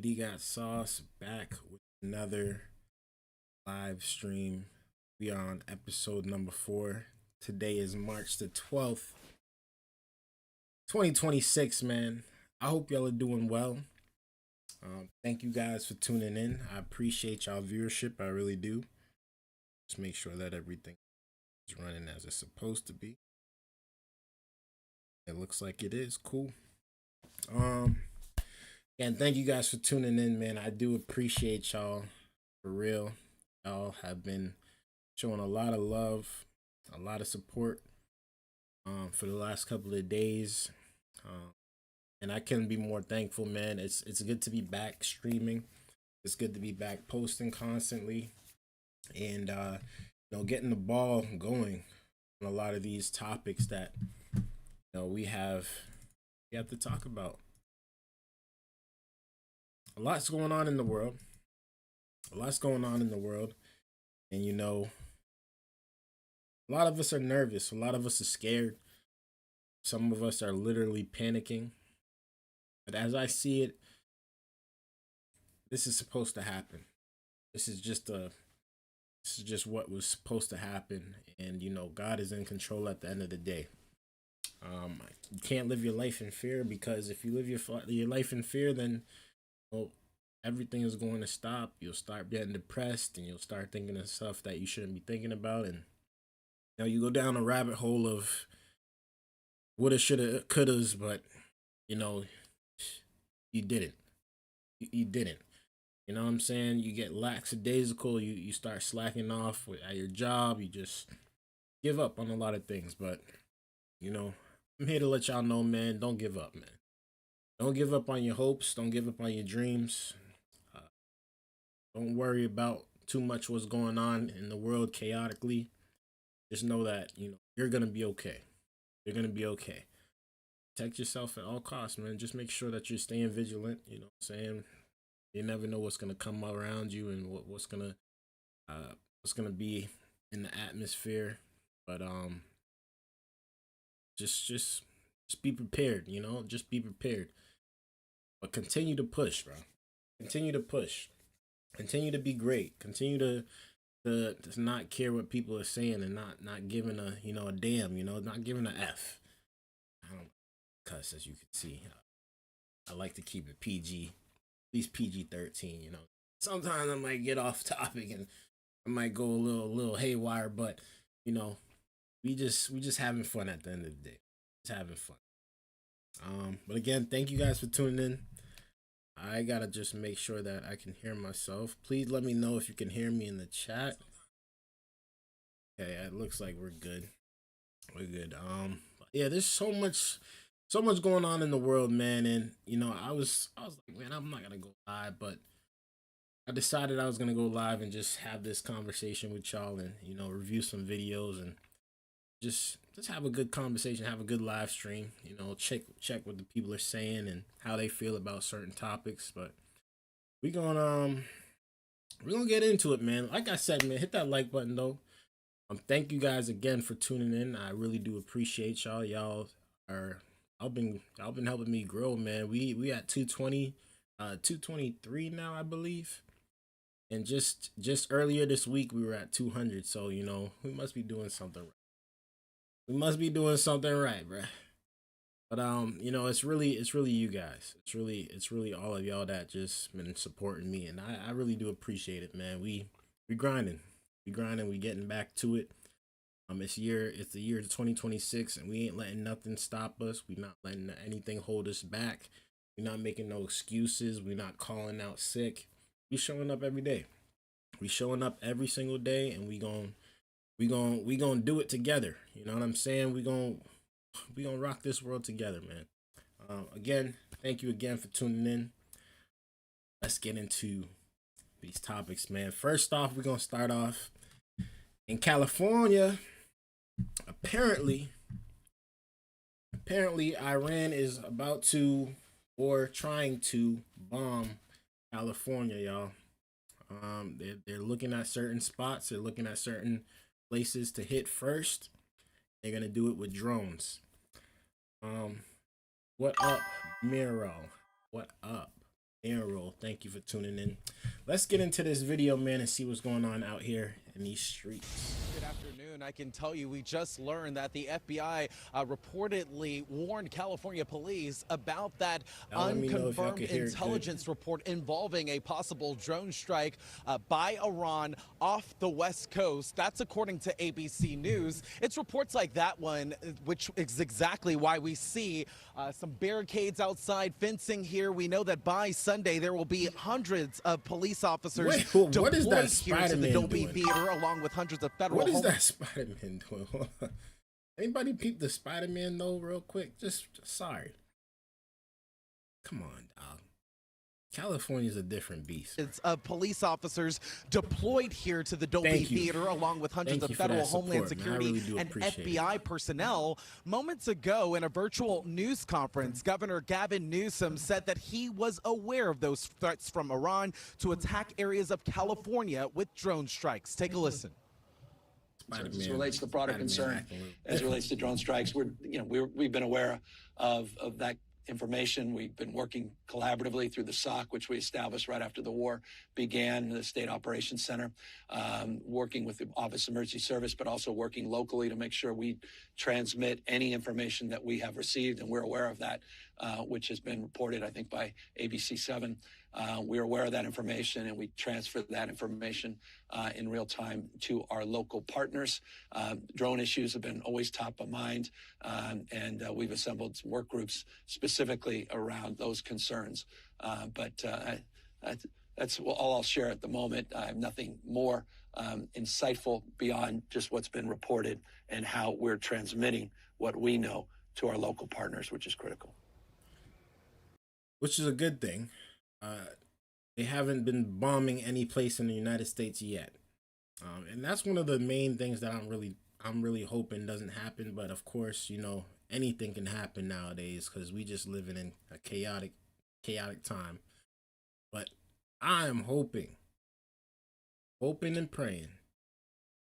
Dgotsauce back with another live stream. We are on episode number 4. Today is March the 12th, 2026, man. I hope y'all are doing well. Thank you guys for tuning in. I appreciate y'all viewership. I really do. Just make sure that everything is running as it's supposed to be. It looks like it is. Cool. And thank you guys for tuning in, man. I do appreciate y'all for real. Y'all have been showing a lot of love, a lot of support for the last couple of days. And I couldn't be more thankful, man. It's good to be back streaming. It's good to be back posting constantly, and getting the ball going on a lot of these topics that we have to talk about. A lot's going on in the world. And a lot of us are nervous. A lot of us are scared. Some of us are literally panicking. But as I see it, this is supposed to happen. This is just what was supposed to happen. And God is in control at the end of the day. You can't live your life in fear, because if you live your life in fear, then everything is going to stop. You'll start getting depressed, and you'll start thinking of stuff that you shouldn't be thinking about, and you go down a rabbit hole of woulda, shoulda, couldas, but you didn't. You didn't. You know what I'm saying? You get lackadaisical. You start slacking off at your job. You just give up on a lot of things. But I'm here to let y'all know, man. Don't give up, man. Don't give up on your hopes. Don't give up on your dreams. Don't worry about too much what's going on in the world chaotically. Just know that you're gonna be okay. You're gonna be okay. Protect yourself at all costs, man. Just make sure that you're staying vigilant. You know what I'm saying? You never know what's gonna come around you and what's gonna be in the atmosphere. But just be prepared. Just be prepared. But continue to push, bro. Continue to push. Continue to be great. Continue to not care what people are saying, and not giving a a damn. Not giving a f. I don't cuss, as you can see. I like to keep it PG, at least PG-13. Sometimes I might get off topic and I might go a little haywire, but we just having fun at the end of the day. Just having fun. But again, thank you guys for tuning in. I gotta just make sure that I can hear myself. Please let me know if you can hear me in the chat. Okay, it looks like we're good. We're good. Yeah, there's so much going on in the world, man. And I was like, man, I'm not gonna go live, but I decided I was gonna go live and just have this conversation with y'all, and review some videos, and just have a good conversation, have a good live stream. Check what the people are saying and how they feel about certain topics. But we're gonna get into it, man. Like I said, man, hit that like button though. Thank you guys again for tuning in. I really do appreciate y'all. Y'all been helping me grow, man. We at 220, 223 now, I believe. And just earlier this week we were at 200. So we must be doing something right. We must be doing something right, bruh. But it's really you guys. It's really all of y'all that just been supporting me, and I really do appreciate it, man. We grinding. We getting back to it. It's the year of 2026, and we ain't letting nothing stop us. We not letting anything hold us back. We not making no excuses. We not calling out sick. We showing up every day. We showing up every single day, and we gonna do it together. You know what I'm saying? We gonna rock this world together, man. Again, thank you again for tuning in. Let's get into these topics, man. First off, we're gonna start off in California. Apparently Iran is about to, or trying to, bomb California, y'all. They're looking at certain spots. They're looking at certain places to hit first. They're gonna do it with drones. What up, Miro? What up? Roll. Thank you for tuning in. Let's get into this video, man, and see what's going on out here in these streets. Good afternoon. I can tell you we just learned that the FBI reportedly warned California police about that unconfirmed intelligence report involving a possible drone strike by Iran off the West Coast. That's according to ABC News. It's reports like that one, which is exactly why we see some barricades outside, fencing here. We know that by Sunday there will be hundreds of police officers what is that here to the Dolby Theater, along with hundreds of federal. What is that Spider-Man doing? Anybody peep the Spider-Man though, real quick? Just sorry. Come on, dog. California's a different beast. It's police officers deployed here to the Dolby Theater, along with hundreds of federal Homeland Security and FBI personnel. Moments ago, in a virtual news conference, Governor Gavin Newsom said that he was aware of those threats from Iran to attack areas of California with drone strikes. Take a listen. As it relates to the broader concern, as it relates to drone strikes, we've been aware of that information. We've been working collaboratively through the SOC, which we established right after the war began, the State Operations Center, working with the Office of Emergency Service, but also working locally to make sure we transmit any information that we have received, and we're aware of that, which has been reported, I think, by ABC7. We're aware of that information, and we transfer that information in real time to our local partners. Drone issues have been always top of mind, and we've assembled some work groups specifically around those concerns. But that's all I'll share at the moment. I have nothing more insightful beyond just what's been reported and how we're transmitting what we know to our local partners, which is critical. Which is a good thing. They haven't been bombing any place in the United States yet, and that's one of the main things that I'm really hoping doesn't happen. But of course, you know, anything can happen nowadays because we just living in a chaotic time. But I am hoping and praying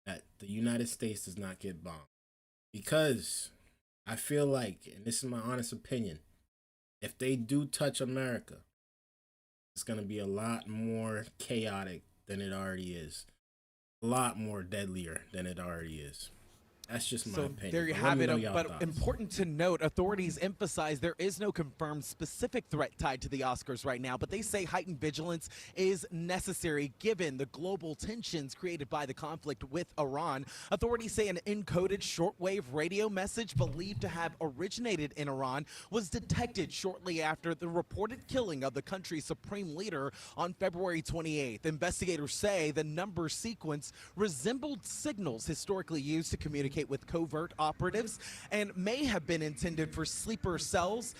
that the United States does not get bombed, because I feel like, and this is my honest opinion, if they do touch America, it's going to be a lot more chaotic than it already is. A lot more deadlier than it already is. That's just my opinion. There you have it. But important to note, authorities emphasize there is no confirmed specific threat tied to the Oscars right now, but they say heightened vigilance is necessary given the global tensions created by the conflict with Iran. Authorities say an encoded shortwave radio message believed to have originated in Iran was detected shortly after the reported killing of the country's supreme leader on February 28th. Investigators say the number sequence resembled signals historically used to communicate with covert operatives and may have been intended for sleeper cells,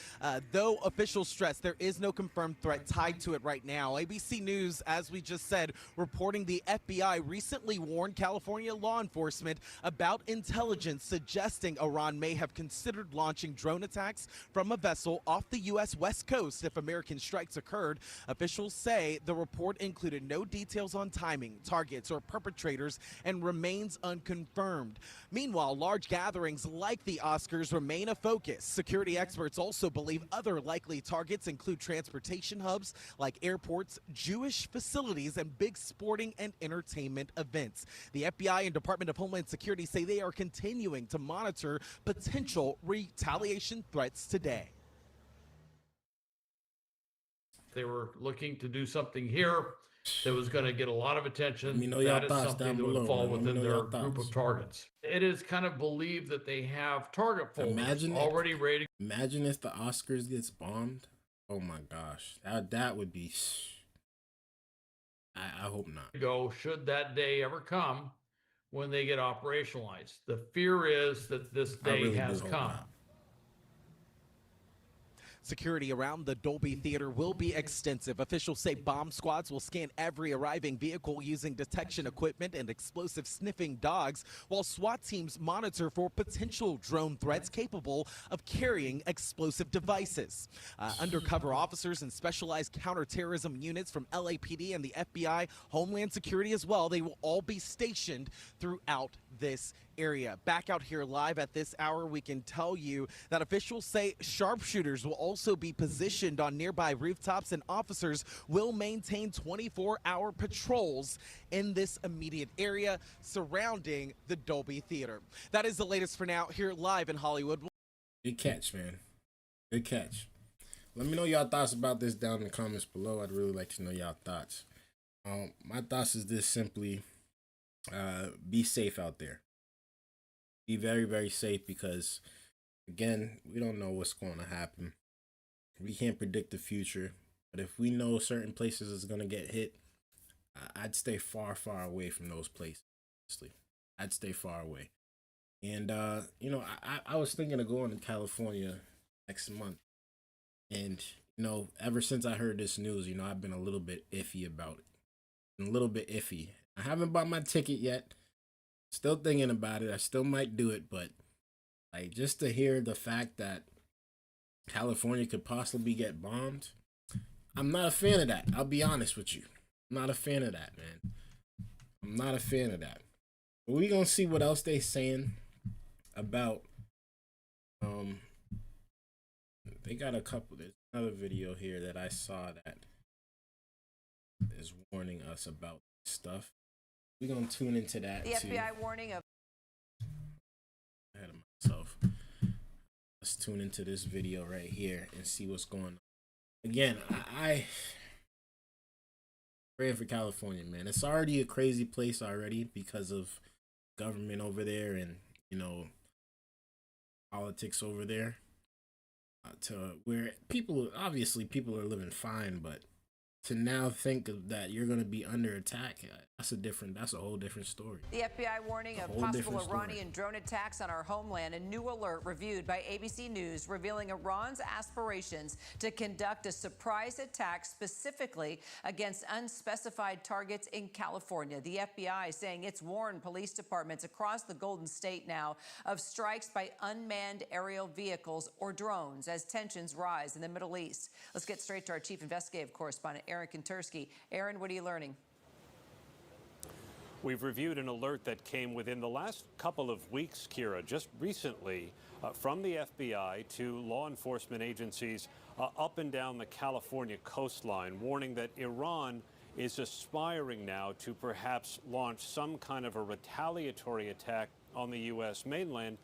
though officials stress there is no confirmed threat tied to it right now. ABC News, as we just said, reporting the FBI recently warned California law enforcement about intelligence suggesting Iran may have considered launching drone attacks from a vessel off the U.S. West Coast if American strikes occurred. Officials say the report included no details on timing, targets, or perpetrators and remains unconfirmed. Meanwhile, large gatherings like the Oscars remain a focus. Security experts also believe other likely targets include transportation hubs like airports, Jewish facilities, and big sporting and entertainment events. The FBI and Department of Homeland Security say they are continuing to monitor potential retaliation threats today. They were looking to do something here that was going to get a lot of attention. Let me know that your is thoughts something down that below. would fall within their thoughts. group of targets. It is kind of believed that they have target folders already ready. Imagine if the Oscars gets bombed. Oh my gosh, that would be. I hope not. Go should that day ever come when they get operationalized. The fear is that this day has come. Security around the Dolby Theater will be extensive. Officials say bomb squads will scan every arriving vehicle using detection equipment and explosive sniffing dogs, while SWAT teams monitor for potential drone threats capable of carrying explosive devices. Undercover officers and specialized counterterrorism units from LAPD and the FBI, Homeland Security as well, they will all be stationed throughout this area. Back out here live at this hour, we can tell you that officials say sharpshooters will also be positioned on nearby rooftops, and officers will maintain 24-hour patrols in this immediate area surrounding the Dolby Theater. That is the latest for now here live in Hollywood. Good catch, man. Good catch. Let me know y'all thoughts about this down in the comments below. I'd really like to know y'all thoughts. My thoughts is this simply, be safe out there. Be very, very safe because, again, we don't know what's going to happen. We can't predict the future. But if we know certain places is going to get hit, I'd stay far, far away from those places. Honestly, I'd stay far away. And, you know, I was thinking of going to California next month. And, you know, ever since I heard this news, you know, I've been a little bit iffy about it. A little bit iffy. I haven't bought my ticket yet. Still thinking about it. I still might do it. But, like, just to hear the fact that California could possibly get bombed, I'm not a fan of that. I'll be honest with you. I'm not a fan of that, man. I'm not a fan of that. But we're going to see what else they saying about, they got a couple, there's another video here that I saw that is warning us about stuff. We're going to tune into that. The FBI warning of ahead of myself. Let's tune into this video right here and see what's going on. Again, I praying for California, man. It's already a crazy place already because of government over there and, you know, politics over there. To where people are living fine, but to now think of that you're going to be under attack, that's a whole different story. The FBI warning of possible Iranian drone attacks on our homeland. A new alert reviewed by ABC News revealing Iran's aspirations to conduct a surprise attack specifically against unspecified targets in California. The FBI saying it's warned police departments across the Golden State now of strikes by unmanned aerial vehicles or drones as tensions rise in the Middle East. Let's get straight to our chief investigative correspondent, Aaron Kantersky. Aaron, what are you learning? We've reviewed an alert that came within the last couple of weeks, Kira, just recently from the FBI to law enforcement agencies up and down the California coastline, warning that Iran is aspiring now to perhaps launch some kind of a retaliatory attack on the U.S. mainland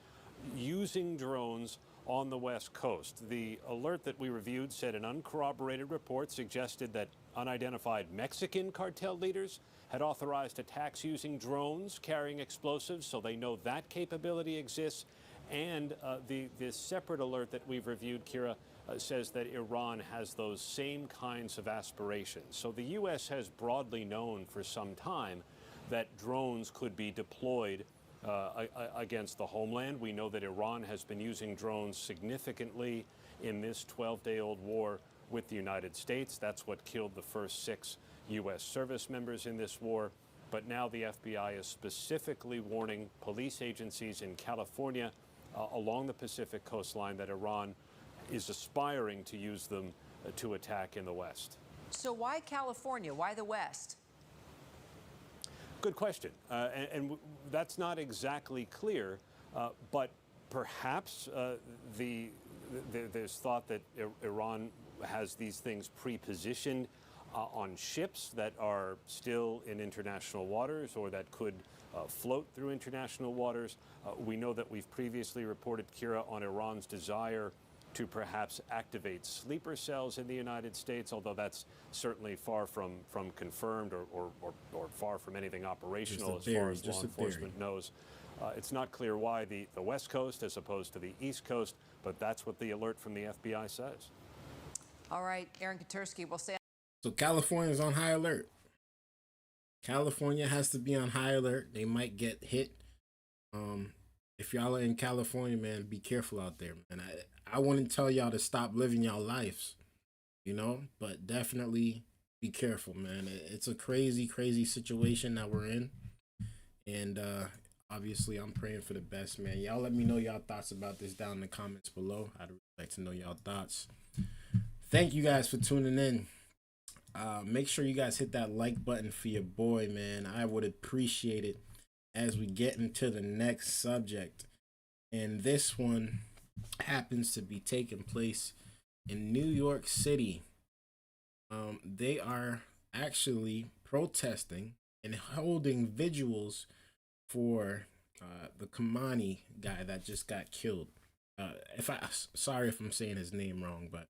using drones on the West Coast. The alert that we reviewed said an uncorroborated report suggested that unidentified Mexican cartel leaders had authorized attacks using drones carrying explosives, so they know that capability exists. And this separate alert that we've reviewed, Kira, says that Iran has those same kinds of aspirations. So the U.S. has broadly known for some time that drones could be deployed against the homeland. We know that Iran has been using drones significantly in this 12-day-old war with the United States. That's what killed the first 6 U.S. service members in this war. But now the FBI is specifically warning police agencies in California along the Pacific coastline that Iran is aspiring to use them to attack in the West. So why California? Why the West? Good question. And that's not exactly clear, but perhaps there's thought that Iran has these things pre-positioned on ships that are still in international waters or that could float through international waters. We know that we've previously reported, Kira, on Iran's desire to perhaps activate sleeper cells in the United States, although that's certainly far from confirmed or far from anything operational as far as law enforcement knows. It's not clear why the West Coast as opposed to the East Coast, but that's what the alert from the FBI says. All right, Aaron Kantersky, we'll say. So California's on high alert. California has to be on high alert. They might get hit. If y'all are in California, man, be careful out there, man. I wouldn't tell y'all to stop living y'all lives, you know, but definitely be careful, man. It's a crazy, crazy situation that we're in. And obviously, I'm praying for the best, man. Y'all let me know y'all thoughts about this down in the comments below. I'd really like to know y'all thoughts. Thank you guys for tuning in. Make sure you guys hit that like button for your boy, man. I would appreciate it. as we get into the next subject. And this one happens to be taking place in New York City. They are actually protesting and holding vigils for the Khamenei guy that just got killed. Sorry if I'm saying his name wrong, but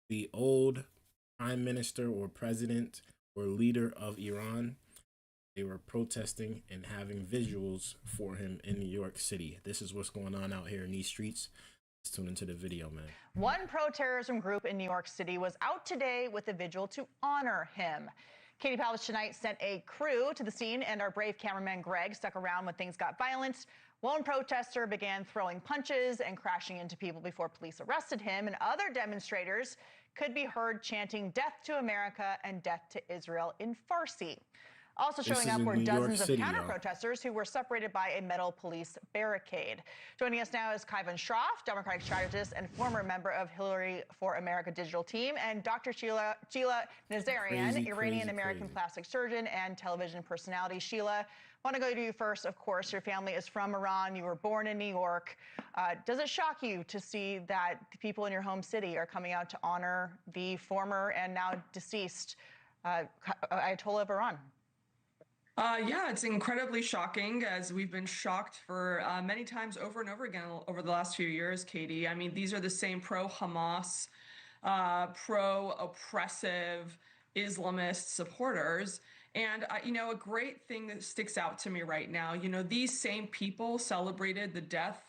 the old prime minister or president or leader of Iran, they were protesting and having vigils for him in New York City. This is what's going on out here in these streets. Let's tune into the video, man. One pro-terrorism group in New York City was out today with a vigil to honor him. Katie Pavlich tonight sent a crew to the scene, and our brave cameraman Greg stuck around when things got violent. One protester began throwing punches and crashing into people before police arrested him, and other demonstrators could be heard chanting "Death to America" and "Death to Israel" in Farsi. Also showing up were dozens of counter-protesters who were separated by a metal police barricade. Joining us now is Kaivan Shroff, Democratic strategist and former member of Hillary for America digital team, and Dr. Sheila Nazarian, Iranian-American plastic surgeon and television personality. Sheila, I want to go to you first, of course. Your family is from Iran. You were born in New York. Does it shock you to see that the people in your home city are coming out to honor the former and now deceased Ayatollah of Iran? Yeah, it's incredibly shocking, as we've been shocked for many times over and over again over the last few years, Katie. I mean, these are the same pro-Hamas, pro-oppressive Islamist supporters. And, a great thing that sticks out to me right now, these same people celebrated the death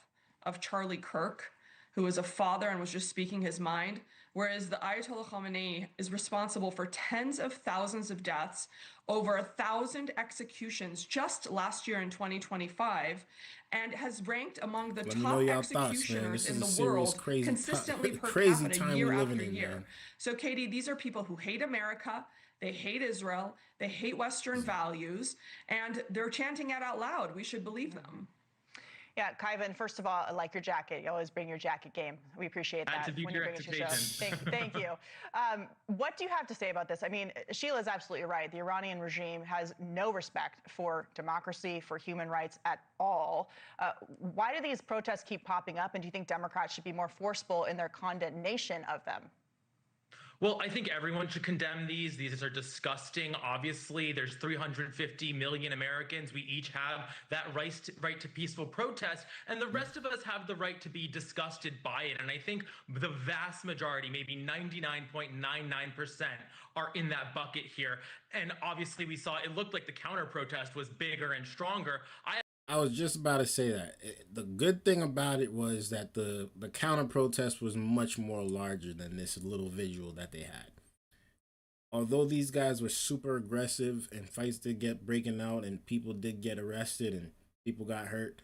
of Charlie Kirk, who was a father and was just speaking his mind, whereas the Ayatollah Khamenei is responsible for tens of thousands of deaths, over 1,000 executions just last year in 2025. And has ranked among the top executioners in the world consistently per capita year after year. So, Katie, these are people who hate America, they hate Israel, they hate Western values, and they're chanting it out loud. We should believe them. Yeah, Kaivan, first of all, I like your jacket. You always bring your jacket game. We appreciate that when you bring us your show. Thank you. What do you have to say about this? I mean, Sheila's absolutely right. The Iranian regime has no respect for democracy, for human rights at all. Why do these protests keep popping up, and do you think Democrats should be more forceful in their condemnation of them? Well, I think everyone should condemn these. These are disgusting. Obviously, there's 350 million Americans. We each have that right to peaceful protest, and the rest of us have the right to be disgusted by it. And I think the vast majority, maybe 99.99%, are in that bucket here. And obviously, we saw it looked like the counter protest was bigger and stronger. I was just about to say that. The good thing about it was that the counter protest was much more larger than this little visual that they had. Although these guys were super aggressive and fights did get breaking out and people did get arrested and people got hurt,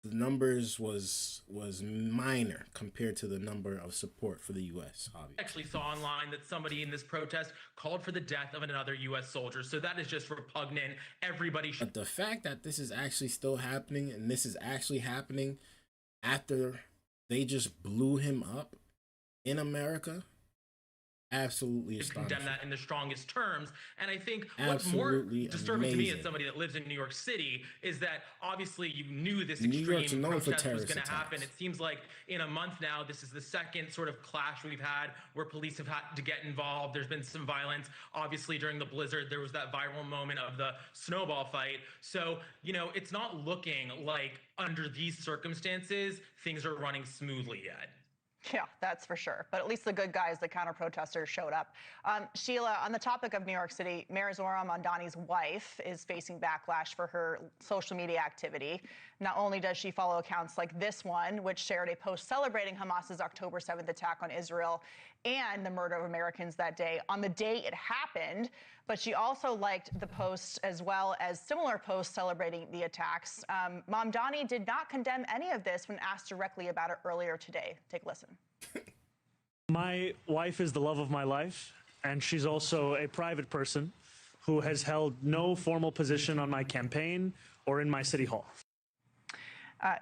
the numbers was minor compared to the number of support for the U.S. Obviously. I actually saw online that somebody in this protest called for the death of another U.S. soldier. So that is just repugnant. Everybody should. But the fact that this is actually still happening, and this is actually happening after they just blew him up in America, absolutely astonishing. Condemn that in the strongest terms. And I think what's more disturbing to me as somebody that lives in New York City is that obviously you knew this extreme protest was going to happen. It seems like in a month now, this is the second sort of clash we've had where police have had to get involved. There's been some violence. Obviously, during the blizzard, there was that viral moment of the snowball fight. So, it's not looking like under these circumstances, things are running smoothly yet. Yeah, that's for sure. But at least the good guys, the counter-protesters, showed up. Sheila, on the topic of New York City, Mayor Zohran Mamdani's wife is facing backlash for her social media activity. Not only does she follow accounts like this one, which shared a post celebrating Hamas's October 7th attack on Israel and the murder of Americans that day on the day it happened, but she also liked the posts as well as similar posts celebrating the attacks. Mamdani did not condemn any of this when asked directly about it earlier today. Take a listen. My wife is the love of my life, and she's also a private person who has held no formal position on my campaign or in my city hall.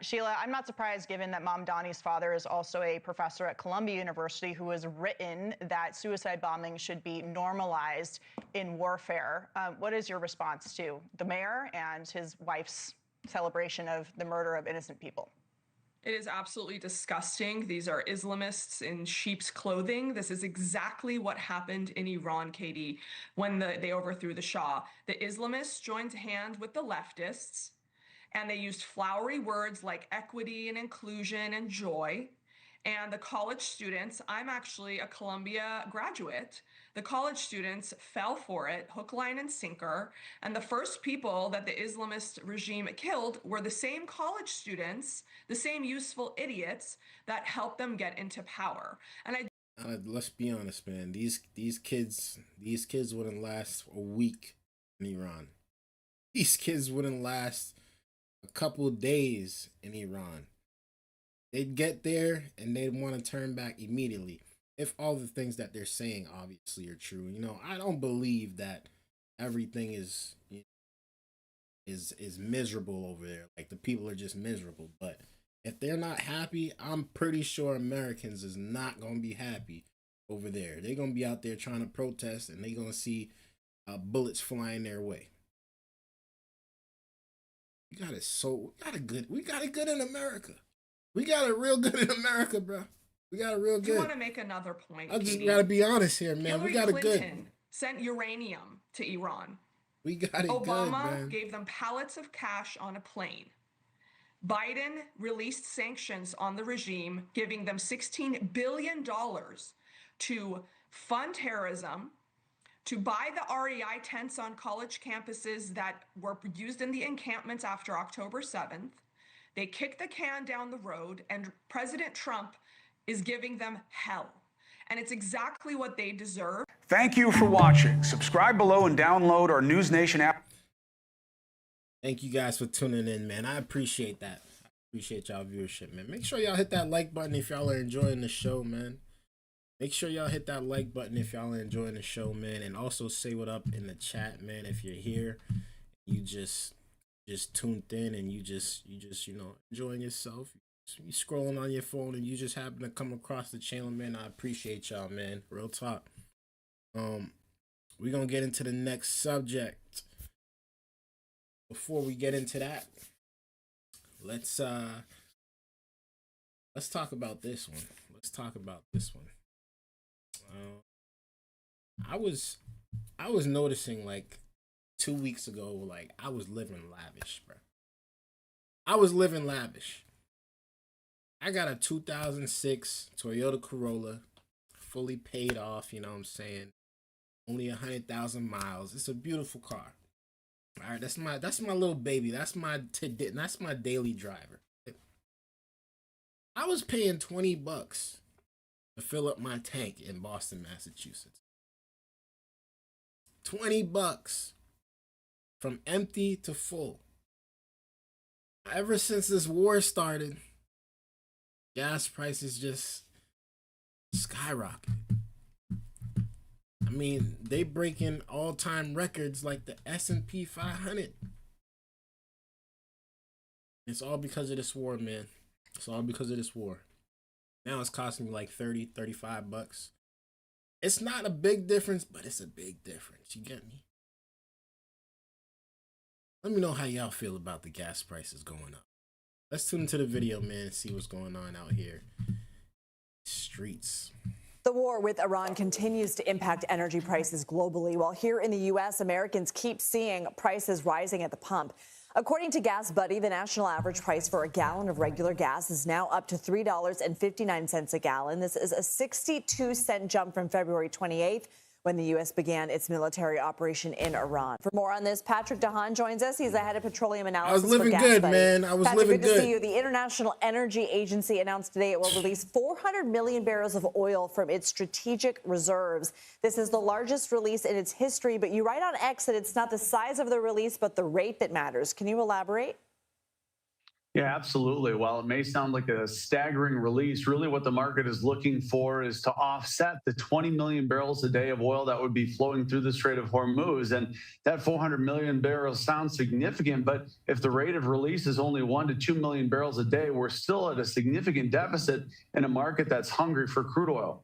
Sheila, I'm not surprised given that Mom Donnie's father is also a professor at Columbia University who has written that suicide bombing should be normalized in warfare. What is your response to the mayor and his wife's celebration of the murder of innocent people? It is absolutely disgusting. These are Islamists in sheep's clothing. This is exactly what happened in Iran, Katie, when they overthrew the Shah. The Islamists joined hand with the leftists, and they used flowery words like equity and inclusion and joy. And the college students, I'm actually a Columbia graduate, the college students fell for it, hook, line, and sinker. And the first people that the Islamist regime killed were the same college students, the same useful idiots that helped them get into power. And let's be honest, man. These kids wouldn't last a week in Iran. These kids wouldn't last a couple days in Iran. They'd get there and they'd want to turn back immediately if all the things that they're saying obviously are true. You know, I don't believe that everything is miserable over there. Like the people are just miserable. But if they're not happy, I'm pretty sure Americans is not gonna be happy over there. They're gonna be out there trying to protest, and they're gonna see bullets flying their way. We got it good in America. We got it real good in America, bro. We got it real good. I want to make another point. I just gotta be honest here, man. Hillary we got it good. Clinton sent uranium to Iran. We got it Obama good, man. gave them pallets of cash on a plane. Biden released sanctions on the regime, giving them $16 billion to fund terrorism, to buy the REI tents on college campuses that were used in the encampments after October 7th. They kicked the can down the road, and President Trump is giving them hell. And it's exactly what they deserve. Thank you for watching. Subscribe below and download our News Nation app. Thank you guys for tuning in, man. I appreciate that. I appreciate y'all viewership, man. Make sure y'all hit that like button if y'all are enjoying the show, man. Make sure y'all hit that like button if y'all are enjoying the show, man. And also say what up in the chat, man. If you're here, you just tuned in and you just you know, enjoying yourself. You scrolling on your phone and you just happen to come across the channel, man. I appreciate y'all, man. Real talk. We're gonna get into the next subject. Before we get into that, let's talk about this one. I was noticing like 2 weeks ago, like I was living lavish, bro. I was living lavish. I got a 2006 Toyota Corolla, fully paid off, you know what I'm saying? Only 100,000 miles. It's a beautiful car. All right, that's my little baby. That's my daily driver. I was paying $20 to fill up my tank in Boston, Massachusetts. $20 from empty to full. Ever since this war started, gas prices just skyrocket. I mean, they breaking all-time records like the S&P 500. It's all because of this war, man. It's all because of this war. Now it's costing me like $30, $35. It's not a big difference, but it's a big difference. You get me? Let me know how y'all feel about the gas prices going up. Let's tune into the video, man, and see what's going on out here. Streets. The war with Iran continues to impact energy prices globally, while here in the U.S., Americans keep seeing prices rising at the pump. According to Gas Buddy, the national average price for a gallon of regular gas is now up to $3.59 a gallon. This is a 62-cent jump from February 28th, when the U.S. began its military operation in Iran. For more on this, Patrick DeHaan joins us. He's the head of petroleum analysis for Gas Buddy. I was living good, man. I was living good. Good to see you. The International Energy Agency announced today it will release 400 million barrels of oil from its strategic reserves. This is the largest release in its history, but you write on X that it's not the size of the release, but the rate that matters. Can you elaborate? Yeah, absolutely. While it may sound like a staggering release, really what the market is looking for is to offset the 20 million barrels a day of oil that would be flowing through the Strait of Hormuz. And that 400 million barrels sounds significant, but if the rate of release is only 1 to 2 million barrels a day, we're still at a significant deficit in a market that's hungry for crude oil.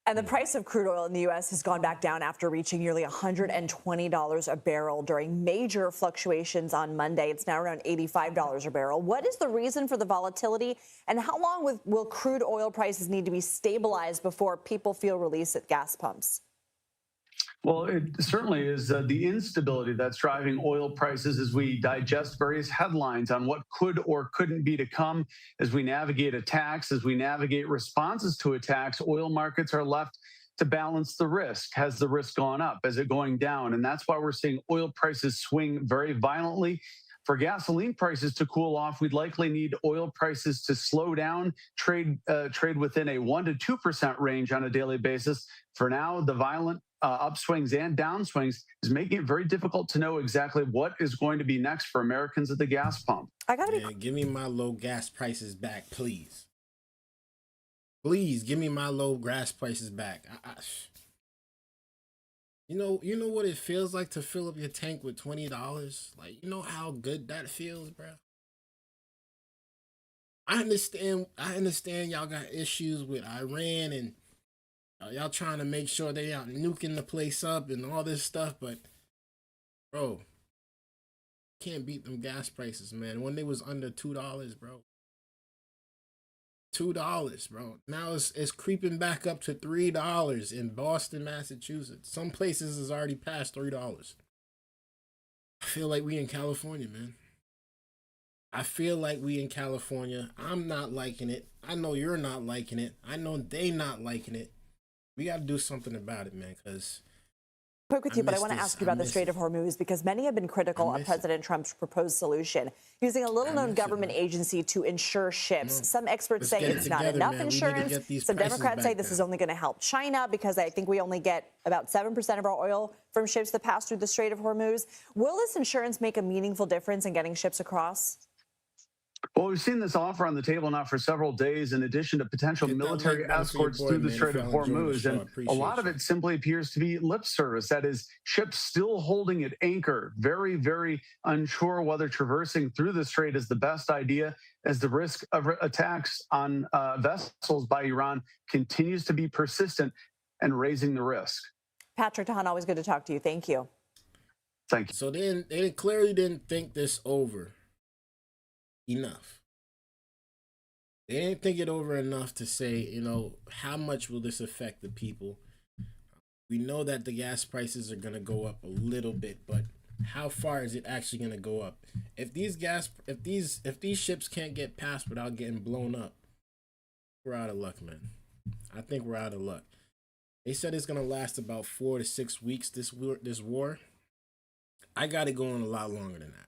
And the price of crude oil in the U.S. has gone back down after reaching nearly $120 a barrel during major fluctuations on Monday. It's now around $85 a barrel. What is the reason for the volatility, and how long will crude oil prices need to be stabilized before people feel relief at gas pumps? Well, it certainly is the instability that's driving oil prices as we digest various headlines on what could or couldn't be to come. As we navigate attacks, as we navigate responses to attacks, oil markets are left to balance the risk. Has the risk gone up? Is it going down? And that's why we're seeing oil prices swing very violently. For gasoline prices to cool off, we'd likely need oil prices to slow down, trade within a 1 to 2% range on a daily basis. For now, the violent upswings and downswings is making it very difficult to know exactly what is going to be next for Americans at the gas pump. Give me my low gas prices back, please. Please give me my low gas prices back. You know what it feels like to fill up your tank with $20? Like, you know how good that feels, bro? I understand y'all got issues with Iran and y'all trying to make sure they aren't nuking the place up and all this stuff, but bro, can't beat them gas prices, man. When they was under $2, bro. $2, bro. Now it's creeping back up to $3 in Boston, Massachusetts. Some places is already past $3. I feel like we in California, man. I feel like we in California. I'm not liking it. I know you're not liking it. I know they not liking it. We got to do something about it, man, because... Quick with you, but I want to ask you about the Strait of Hormuz because many have been critical of President Trump's proposed solution, using a little-known government agency to insure ships. Some experts say it's not enough insurance. Some Democrats say this is only going to help China because I think we only get about 7% of our oil from ships that pass through the Strait of Hormuz. Will this insurance make a meaningful difference in getting ships across? Well, we've seen this offer on the table now for several days, in addition to potential military escorts through the Strait of Hormuz. And a lot of it simply appears to be lip service. That is, ships still holding at anchor, very, very unsure whether traversing through the strait is the best idea, as the risk of attacks on vessels by Iran continues to be persistent and raising the risk. Patrick Tahan, always good to talk to you. Thank you. Thank you. So they clearly didn't think this over enough. They didn't think it over enough to say, how much will this affect the people? We know that the gas prices are going to go up a little bit, but how far is it actually going to go up? If these ships can't get past without getting blown up, we're out of luck, man. I think we're out of luck. They said it's going to last about 4 to 6 weeks, this war. I got it going a lot longer than that.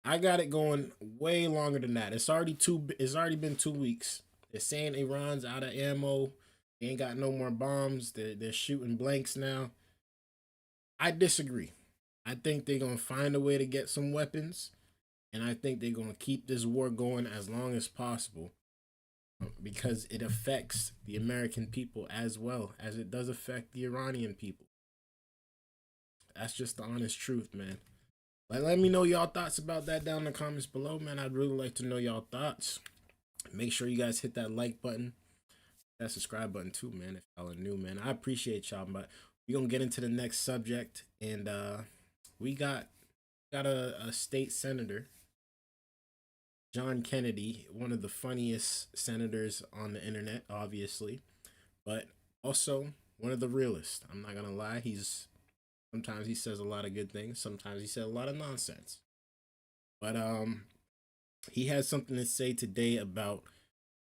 I got it going way longer than that. It's already been 2 weeks. They're saying Iran's out of ammo. They ain't got no more bombs. They're shooting blanks now. I disagree. I think they're going to find a way to get some weapons. And I think they're going to keep this war going as long as possible. Because it affects the American people as well as it does affect the Iranian people. That's just the honest truth, man. Let me know y'all thoughts about that down in the comments below, man. I'd really like to know y'all thoughts. Make sure you guys hit that like button, that subscribe button too, man, if y'all are new, man. I appreciate y'all, but we're going to get into the next subject. And we got a state senator, John Kennedy, one of the funniest senators on the internet, obviously, but also one of the realest. I'm not going to lie. Sometimes he says a lot of good things. Sometimes he says a lot of nonsense. But he has something to say today about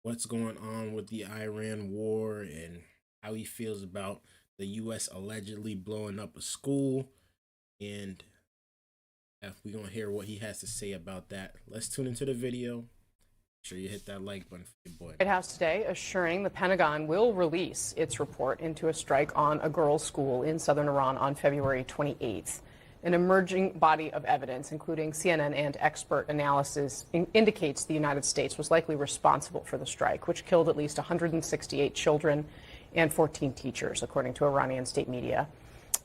what's going on with the Iran war and how he feels about the U.S. allegedly blowing up a school. And we're going to hear what he has to say about that. Let's tune into the video. Make sure you hit that like button for your boy. White House today assuring the Pentagon will release its report into a strike on a girls' school in southern Iran on February 28th. An emerging body of evidence, including CNN and expert analysis, indicates the United States was likely responsible for the strike, which killed at least 168 children and 14 teachers, according to Iranian state media.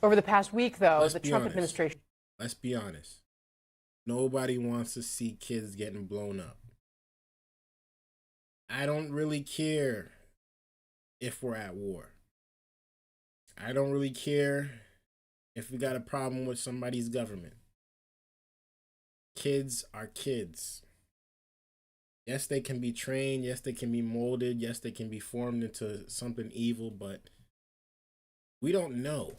Over the past week, though, the Trump administration... Let's be honest. Nobody wants to see kids getting blown up. I don't really care if we're at war. I don't really care if we got a problem with somebody's government. Kids are kids. Yes, they can be trained. Yes, they can be molded. Yes, they can be formed into something evil, but we don't know.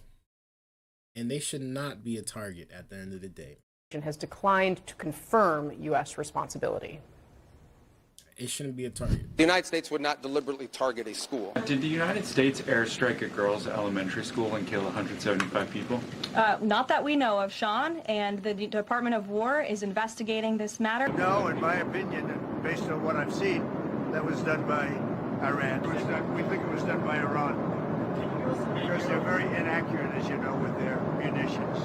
And they should not be a target at the end of the day. Has declined to confirm U.S. responsibility. It shouldn't be a target. The United States would not deliberately target a school. Did the United States airstrike a girls' elementary school and kill 175 people? Not that we know of, Sean, and the Department of War is investigating this matter. No, in my opinion, based on what I've seen, that was done by Iran. We think it was done by Iran because they're very inaccurate, as you know, with their munitions.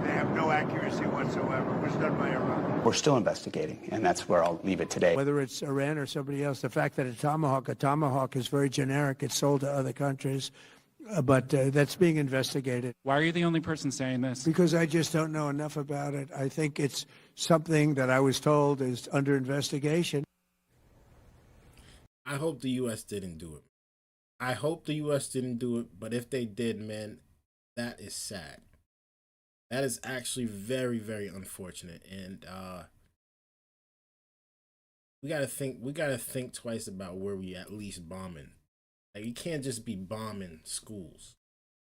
They have no accuracy whatsoever. It was done by Iran. We're still investigating, and that's where I'll leave it today. Whether it's Iran or somebody else, the fact that a tomahawk is very generic. It's sold to other countries, but that's being investigated. Why are you the only person saying this? Because I just don't know enough about it. I think it's something that I was told is under investigation. I hope the U.S. didn't do it. I hope the U.S. didn't do it, but if they did, man, that is sad. That is actually very, very unfortunate, and we gotta think twice about where we at least bombing. Like, you can't just be bombing schools.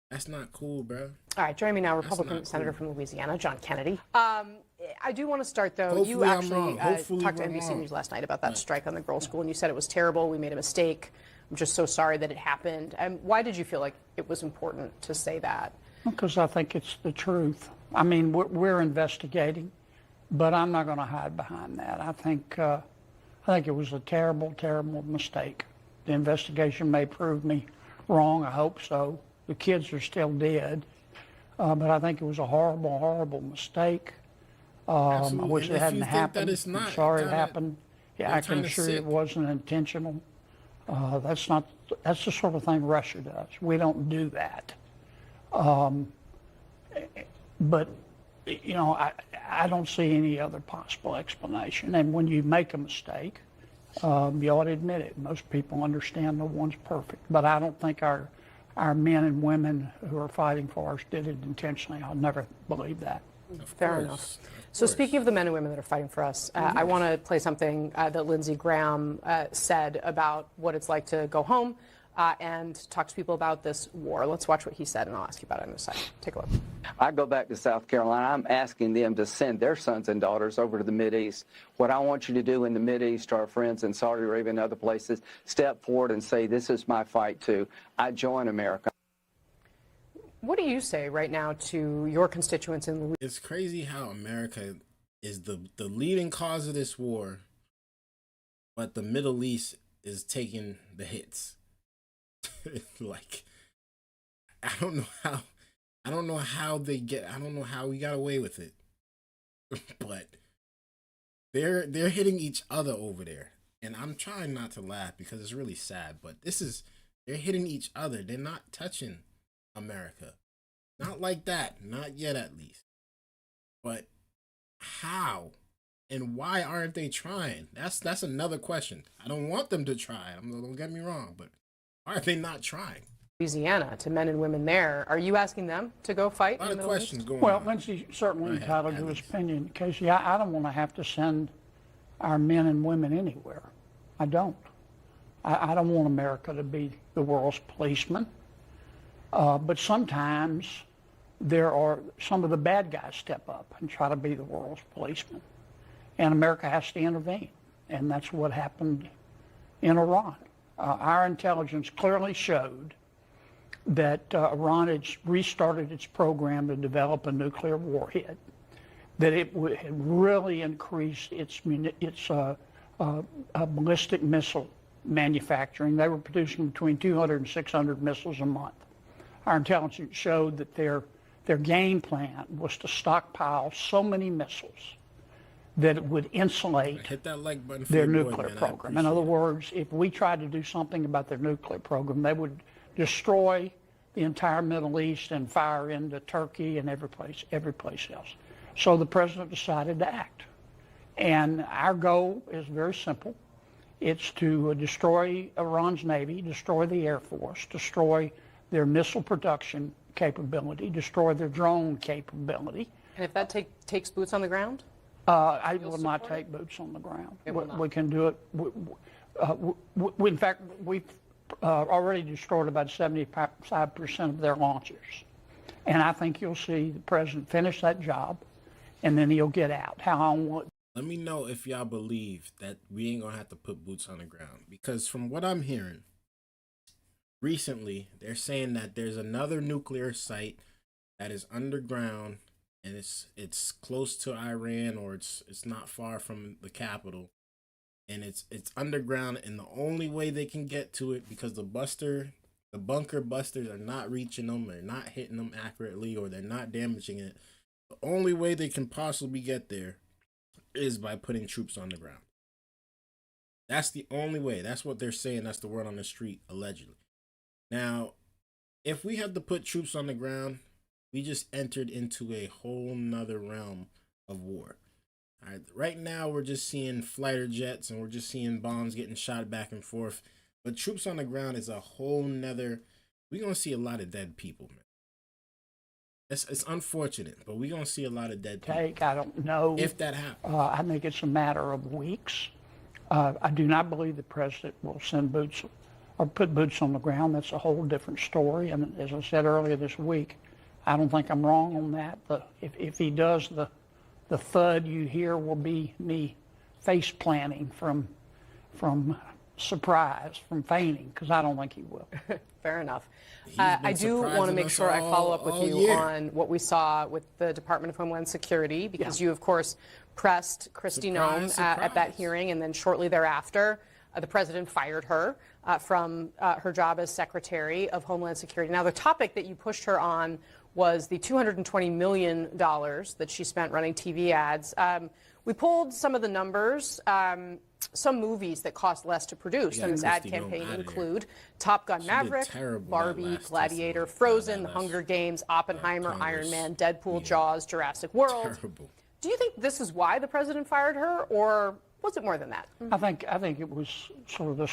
That's not cool, bro. All right, joining me now, Republican Senator from Louisiana, John Kennedy. I do want to start, though. Hopefully you actually talked to NBC News last night about that strike on the girls' school, and you said it was terrible. We made a mistake. I'm just so sorry that it happened. Why did you feel like it was important to say that? Because I think it's the truth. I mean, we're investigating, but I'm not going to hide behind that. I think it was a terrible, terrible mistake. The investigation may prove me wrong. I hope so. The kids are still dead, but I think it was a horrible, horrible mistake. I wish it hadn't happened. I'm sorry it happened. Yeah, I can assure you it wasn't intentional. That's the sort of thing Russia does. We don't do that. But, you know, I don't see any other possible explanation. And when you make a mistake, you ought to admit it. Most people understand no one's perfect. But I don't think our men and women who are fighting for us did it intentionally. I'll never believe that. Fair enough. So speaking of the men and women that are fighting for us, I want to play something that Lindsey Graham said about what it's like to go home and talk to people about this war. Let's watch what he said, and I'll ask you about it in a second. Take a look. I go back to South Carolina. I'm asking them to send their sons and daughters over to the Mideast. What I want you to do in the Mideast, our friends in Saudi Arabia and other places, step forward and say, this is my fight too. I join America. What do you say right now to your constituents in Louisiana? It's crazy how America is the leading cause of this war, but the Middle East is taking the hits. Like, I don't know how we got away with it. But they're hitting each other over there. And I'm trying not to laugh because it's really sad, but they're hitting each other. They're not touching America. Not like that. Not yet, at least. But how and why aren't they trying? That's another question. I don't want them to try. Don't get me wrong, but why are they not trying? Louisiana, to men and women there, are you asking them to go fight? A lot of questions going on. Well, Lindsey's certainly entitled to his opinion. Casey, I don't want to have to send our men and women anywhere. I don't. I don't want America to be the world's policeman. But sometimes there are some of the bad guys step up and try to be the world's policeman. And America has to intervene. And that's what happened in Iran. Our intelligence clearly showed that Iran had restarted its program to develop a nuclear warhead, that it had really increased its ballistic missile manufacturing. They were producing between 200 and 600 missiles a month. Our intelligence showed that their Their game plan was to stockpile so many missiles that it would insulate Hit that like button for their your boy, nuclear man. program. In other words, if we tried to do something about their nuclear program, they would destroy the entire Middle East and fire into Turkey and every place else. So the president decided to act. And our goal is very simple. It's to destroy Iran's Navy, destroy the Air Force, destroy their missile production capability, destroy their drone capability. And if that takes boots on the ground? I will not take boots on the ground. We can do it. In fact, we've already destroyed about 75% of their launchers. And I think you'll see the president finish that job, and then he'll get out. Let me know if y'all believe that we ain't going to have to put boots on the ground. Because from what I'm hearing, recently, they're saying that there's another nuclear site that is underground, and it's close to Iran, or it's not far from the capital, and it's underground, and the only way they can get to it, because the bunker busters are not reaching them, they're not hitting them accurately, or they're not damaging it. The only way they can possibly get there is by putting troops on the ground. That's the only way. That's what they're saying. That's the word on the street, allegedly. Now, if we had to put troops on the ground, we just entered into a whole nother realm of war. All right, right now, we're just seeing fighter jets and we're just seeing bombs getting shot back and forth. But troops on the ground is a whole nother. We're going to see a lot of dead people, man. It's unfortunate, but we're going to see a lot of dead people. I don't know if that happens. I think it's a matter of weeks. I do not believe the president will send boots or put boots on the ground. That's a whole different story. And as I said earlier this week, I don't think I'm wrong on that. But if he does, the thud you hear will be me face planting from surprise, from fainting, because I don't think he will. Fair enough. I do want to make sure I follow up with you on what we saw with the Department of Homeland Security, because you, of course, pressed Kristi Noem at that hearing, and then shortly thereafter, the president fired her from her job as Secretary of Homeland Security. Now, the topic that you pushed her on was the $220 million that she spent running TV ads. We pulled some of the numbers. Some movies that cost less to produce than this ad campaign include Top Gun Maverick, Barbie, Gladiator, Frozen, The Hunger Games, Oppenheimer, Iron Man, Deadpool, Jaws, Jurassic World. Terrible. Do you think this is why the president fired her, or was it more than that? I think it was sort of the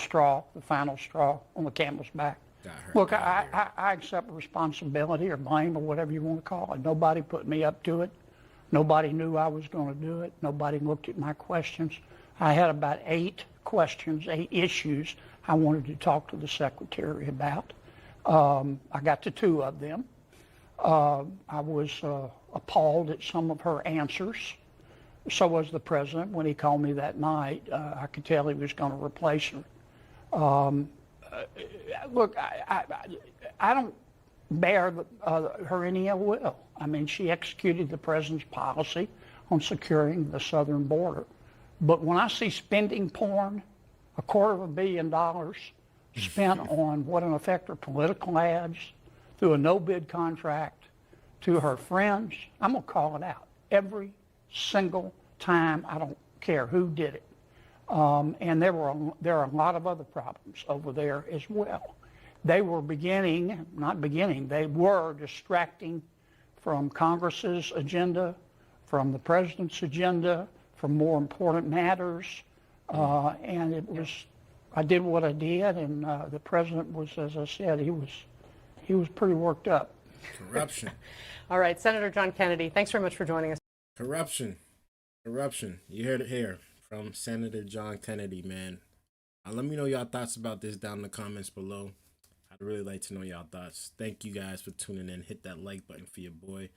final straw on the camel's back. Look, I accept responsibility or blame or whatever you want to call it. Nobody put me up to it. Nobody knew I was going to do it. Nobody looked at my questions. I had about 8 issues I wanted to talk to the secretary about. I got to 2 of them. I was appalled at some of her answers. So was the president when he called me that night. I could tell he was going to replace her. Look, I don't bear her any ill will. I mean, she executed the president's policy on securing the southern border. But when I see spending porn, $250 million spent on what in effect are political ads through a no-bid contract to her friends, I'm going to call it out every single time. I don't care who did it. And there are a lot of other problems over there as well. They were they were distracting from Congress's agenda, from the president's agenda, from more important matters. And I did what I did, and the president was, as I said, he was pretty worked up. Corruption. All right, Senator John Kennedy, thanks very much for joining us. Corruption. You heard it here from Senator John Kennedy, man. Let me know y'all thoughts about this down in the comments below. I'd really like to know y'all thoughts. Thank you guys for tuning in. Hit that like button for your boy.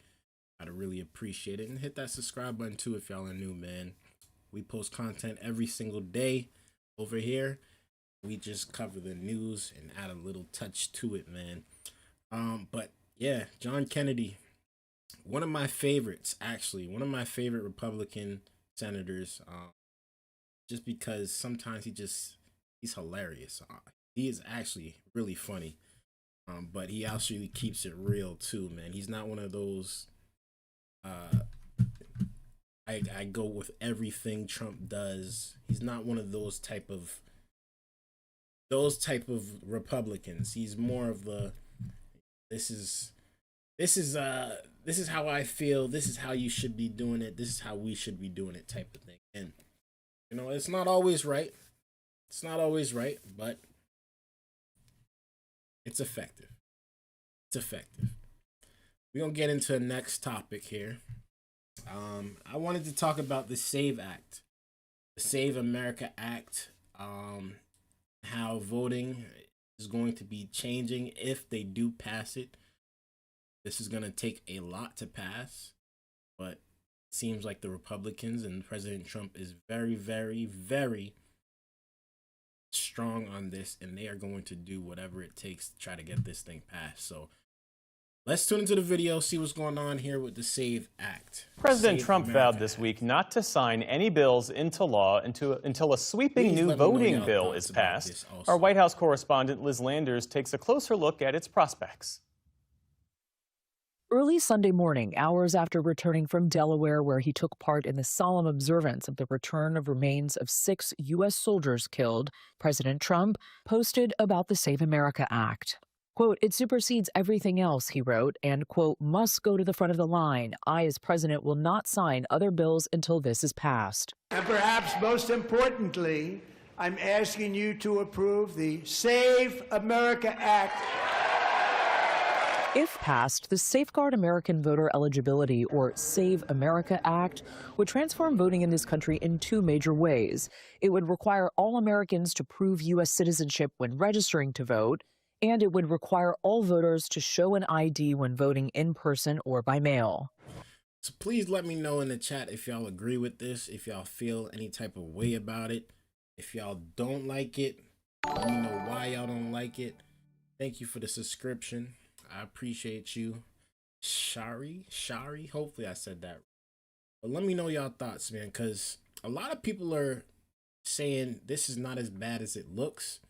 I'd really appreciate it. And hit that subscribe button too if y'all are new, man. We post content every single day over here. We just cover the news and add a little touch to it, man. But yeah, John Kennedy, one of my favorites, actually. One of my favorite Republican senators. Just because sometimes he's hilarious. He is actually really funny. But he actually keeps it real too, man. He's not one of those. I go with everything Trump does. He's not one of those type of Republicans. He's more of the this is how I feel. This is how you should be doing it. This is how we should be doing it type of thing. And you know, it's not always right. It's not always right, but it's effective. It's effective. We're going to get into the next topic here. I wanted to talk about the SAVE Act. The Save America Act. How voting is going to be changing if they do pass it. This is going to take a lot to pass, but it seems like the Republicans and President Trump is very, very, very strong on this, and they are going to do whatever it takes to try to get this thing passed. So let's tune into the video, see what's going on here with the SAVE Act. President Trump vowed this week not to sign any bills into law until a sweeping new voting bill is passed. Our White House correspondent Liz Landers takes a closer look at its prospects. Early Sunday morning, hours after returning from Delaware, where he took part in the solemn observance of the return of remains of 6 U.S. soldiers killed, President Trump posted about the Save America Act. Quote, "It supersedes everything else," he wrote, and, quote, "must go to the front of the line. I, as president, will not sign other bills until this is passed." And perhaps most importantly, I'm asking you to approve the Save America Act. If passed, the Safeguard American Voter Eligibility, or Save America Act, would transform voting in this country in 2 major ways. It would require all Americans to prove U.S. citizenship when registering to vote, and it would require all voters to show an ID when voting in person or by mail. So please let me know in the chat if y'all agree with this, if y'all feel any type of way about it. If y'all don't like it, let me know why y'all don't like it. Thank you for the subscription. I appreciate you. Shari, hopefully I said that. But let me know y'all thoughts, man, because a lot of people are saying this is not as bad as it looks,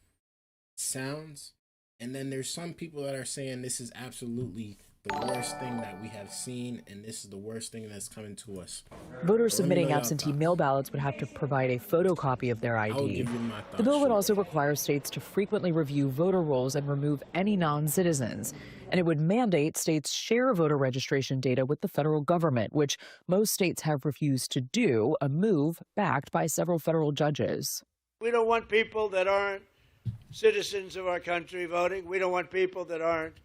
sounds. And then there's some people that are saying this is absolutely the worst thing that we have seen, and this is the worst thing that's coming to us. Voters submitting absentee mail ballots would have to provide a photocopy of their ID. The bill would also require states to frequently review voter rolls and remove any non-citizens. And it would mandate states share voter registration data with the federal government, which most states have refused to do, a move backed by several federal judges. We don't want people that aren't citizens of our country voting. We don't want people that aren't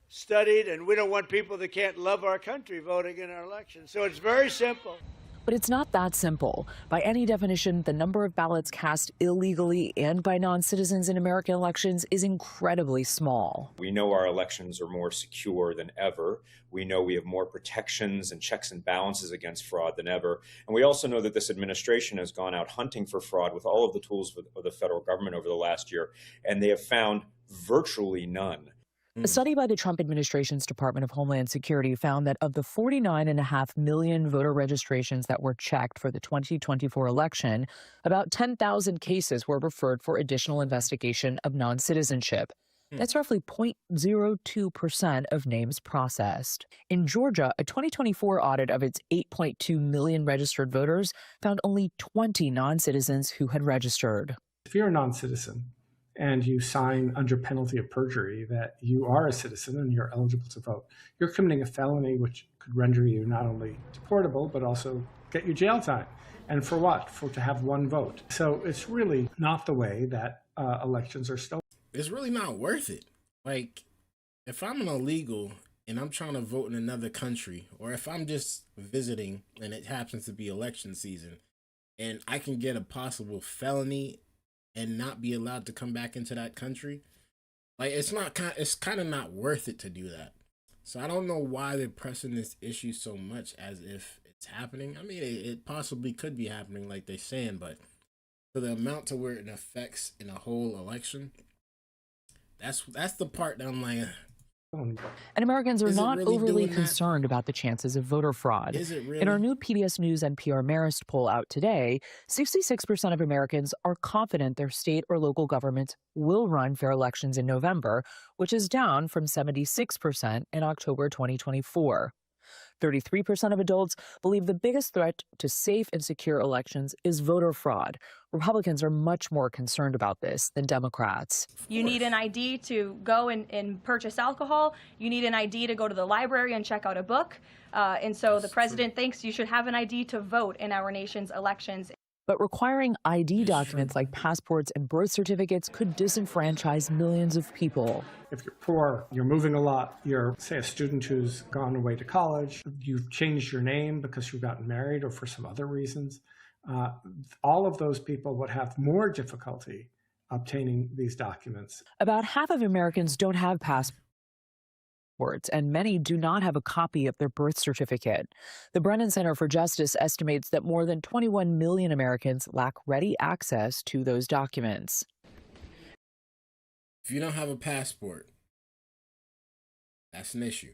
studied, and we don't want people that can't love our country voting in our elections. So it's very simple. But it's not that simple. By any definition, the number of ballots cast illegally and by non-citizens in American elections is incredibly small. We know our elections are more secure than ever. We know we have more protections and checks and balances against fraud than ever. And we also know that this administration has gone out hunting for fraud with all of the tools of the federal government over the last year, and they have found virtually none. A study by the Trump administration's Department of Homeland Security found that of the 49.5 million voter registrations that were checked for the 2024 election, about 10,000 cases were referred for additional investigation of non-citizenship. That's roughly 0.02% of names processed. In Georgia, a 2024 audit of its 8.2 million registered voters found only 20 non-citizens who had registered. If you're a non-citizen and you sign under penalty of perjury that you are a citizen and you're eligible to vote, you're committing a felony which could render you not only deportable, but also get you jail time. And for what? To have one vote. So it's really not the way that elections are stolen. It's really not worth it. Like, if I'm an illegal and I'm trying to vote in another country, or if I'm just visiting and it happens to be election season, and I can get a possible felony and not be allowed to come back into that country, like, it's kind of not worth it to do that. So I don't know why they're pressing this issue so much as if it's happening. I mean, it possibly could be happening like they're saying, but for the amount to where it affects in a whole election, that's the part that I'm like, And Americans are not really overly doing concerned about the chances of voter fraud. Is it really? In our new PBS News NPR Marist poll out today, 66% of Americans are confident their state or local governments will run fair elections in November, which is down from 76% in October 2024. 33% of adults believe the biggest threat to safe and secure elections is voter fraud. Republicans are much more concerned about this than Democrats. You need an ID to go and purchase alcohol. You need an ID to go to the library and check out a book. And so the president thinks you should have an ID to vote in our nation's elections. But requiring ID documents like passports and birth certificates could disenfranchise millions of people. If you're poor, you're moving a lot, you're, say, a student who's gone away to college, you've changed your name because you've gotten married or for some other reasons, all of those people would have more difficulty obtaining these documents. About half of Americans don't have passports, and many do not have a copy of their birth certificate. The Brennan Center for Justice estimates that more than 21 million Americans lack ready access to those documents. If you don't have a passport, that's an issue.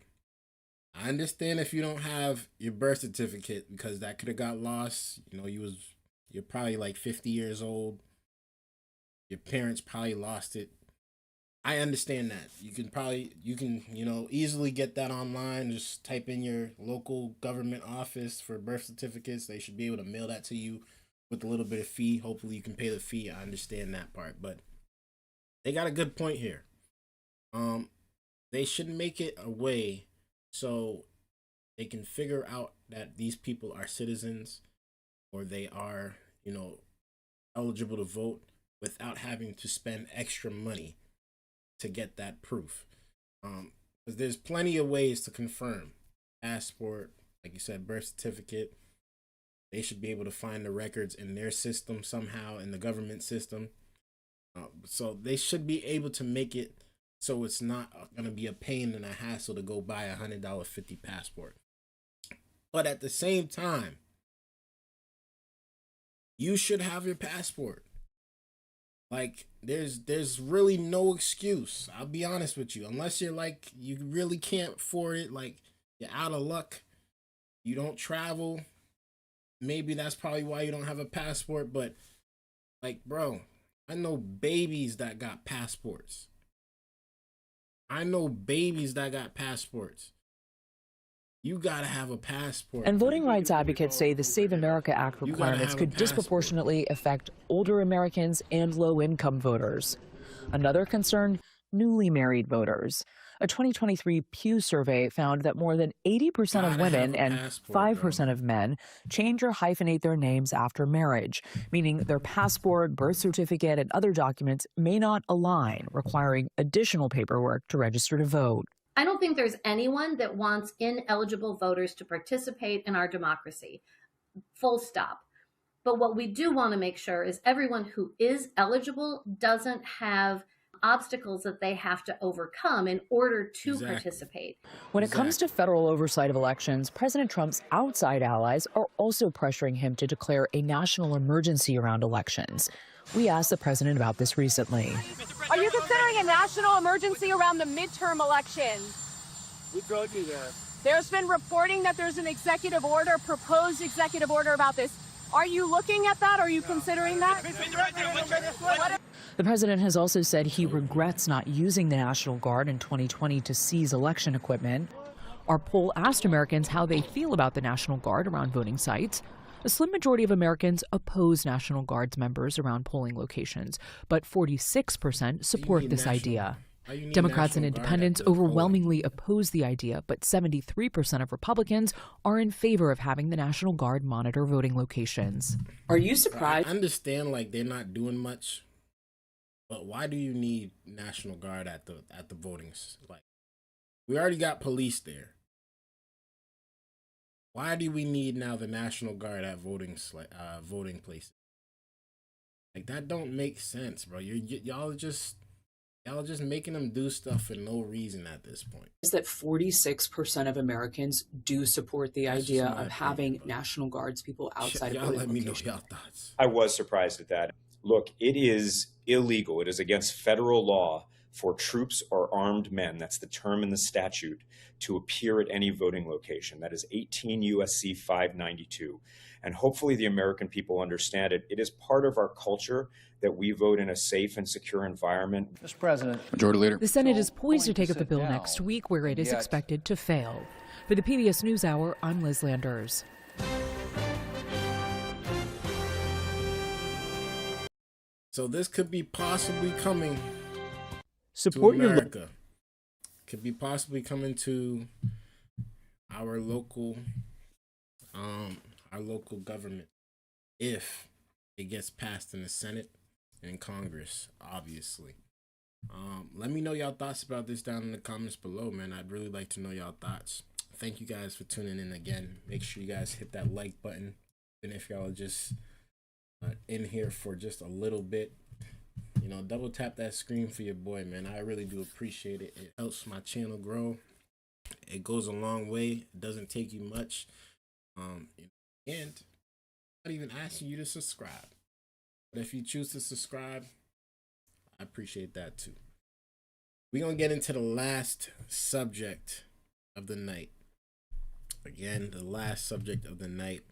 I understand if you don't have your birth certificate because that could have got lost. You know, you're probably like 50 years old. Your parents probably lost it. I understand that. You can, easily get that online. Just type in your local government office for birth certificates. They should be able to mail that to you with a little bit of fee. Hopefully you can pay the fee. I understand that part, but they got a good point here. They should make it a way so they can figure out that these people are citizens or they are, eligible to vote without having to spend extra money to get that proof. Because there's plenty of ways to confirm passport, like you said, birth certificate. They should be able to find the records in their system somehow, in the government system. So they should be able to make it so it's not going to be a pain and a hassle to go buy $100 50 passport. But at the same time, you should have your passport. Like, there's really no excuse. I'll be honest with you. Unless you're like, you really can't afford it, like you're out of luck, you don't travel. Maybe that's probably why you don't have a passport. But like, bro, I know babies that got passports. You gotta have a passport. And voting rights advocates say the Save America Act requirements could disproportionately affect older Americans and low-income voters. Another concern, newly married voters. A 2023 Pew survey found that more than 80% of women and 5% of men change or hyphenate their names after marriage, meaning their passport, birth certificate, and other documents may not align, requiring additional paperwork to register to vote. I don't think there's anyone that wants ineligible voters to participate in our democracy. Full stop. But what we do want to make sure is everyone who is eligible doesn't have obstacles that they have to overcome in order to participate. When it comes to federal oversight of elections, President Trump's outside allies are also pressuring him to declare a national emergency around elections. We asked the president about this recently. Are you considering a national emergency around the midterm elections? We told you that. There's been reporting that there's an executive order, proposed executive order about this. Are you looking at that? Are you considering that? The president has also said he regrets not using the National Guard in 2020 to seize election equipment. Our poll asked Americans how they feel about the National Guard around voting sites. A slim majority of Americans oppose National Guard's members around polling locations, but 46% support this idea. Democrats and independents overwhelmingly oppose the idea, but 73% of Republicans are in favor of having the National Guard monitor voting locations. Are you surprised? I understand, like, they're not doing much, but why do you need National Guard at the voting? Like, we already got police there. Why do we need now the National Guard at voting places? Like, that don't make sense, bro. Y'all just making them do stuff for no reason at this point. Is that 46% of Americans do support the idea of having National Guards people outside of voting locations. Y'all let me know y'all thoughts. I was surprised at that. Look, it is illegal. It is against federal law for troops or armed men, that's the term in the statute, to appear at any voting location. That is 18 U.S.C. 592. And hopefully the American people understand it. It is part of our culture that we vote in a safe and secure environment. Mr. President. Majority Leader. The Senate is poised to take up the bill next week, where it is expected to fail. For the PBS NewsHour, I'm Liz Landers. So this could be possibly coming Support to your America. Could be possibly coming to our local government if it gets passed in the Senate and Congress, obviously. Let me know y'all thoughts about this down in the comments below, man. I'd really like to know y'all thoughts. Thank you guys for tuning in again. Make sure you guys hit that like button. And if y'all are just in here for just a little bit, you know, double tap that screen for your boy, man. I really do appreciate it. It helps my channel grow. It goes a long way. It doesn't take you much. And I'm not even asking you to subscribe. But if you choose to subscribe, I appreciate that too. We're going to get into the last subject of the night. Again, the last subject of the night.